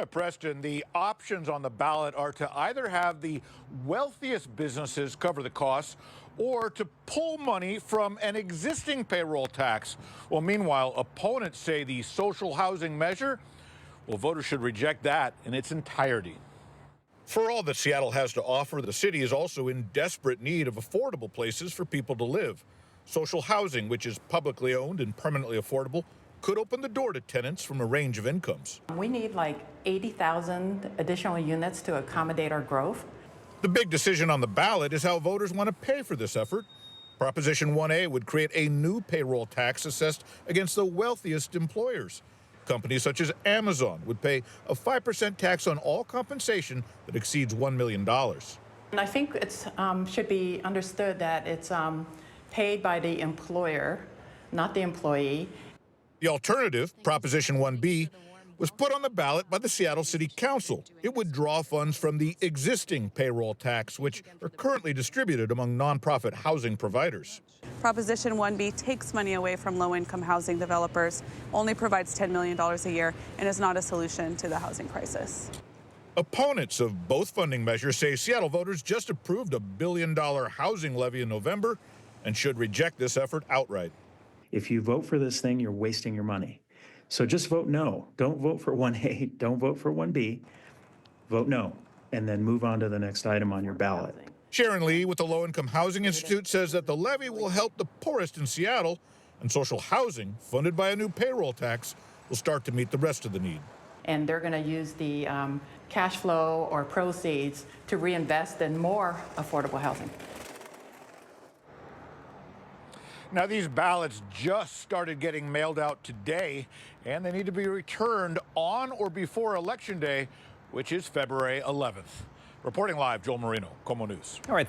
Preston, the options on the ballot are to either have the wealthiest businesses cover the costs or to pull money from an existing payroll tax. Well, meanwhile, opponents say the social housing measure, well, voters should reject that in its entirety. For all that Seattle has to offer, the city is also in desperate need of affordable places for people to live. Social housing, which is publicly owned and permanently affordable, could open the door to tenants from a range of incomes. We need like 80,000 additional units to accommodate our growth. The big decision on the ballot is how voters want to pay for this effort. Proposition 1A would create a new payroll tax assessed against the wealthiest employers. Companies such as Amazon would pay a 5% tax on all compensation that exceeds $1 million. And I think it should be understood that it's paid by the employer, not the employee. The alternative, Proposition 1B, was put on the ballot by the Seattle City Council. It would draw funds from the existing payroll tax, which are currently distributed among nonprofit housing providers. Proposition 1B takes money away from low-income housing developers, only provides $10 million a year, and is not a solution to the housing crisis. Opponents of both funding measures say Seattle voters just approved a $1 billion housing levy in November and should reject this effort outright. If you vote for this thing, you're wasting your money. So just vote no. Don't vote for 1A. Don't vote for 1B. Vote no, and then move on to the next item on your ballot. Sharon Lee with the Low Income Housing Institute says that the levy will help the poorest in Seattle, and social housing, funded by a new payroll tax, will start to meet the rest of the need. And they're going to use the cash flow or proceeds to reinvest in more affordable housing. Now, these ballots just started getting mailed out today, and they need to be returned on or before Election Day, which is February 11th. Reporting live, Joel Marino, KOMO News. All right.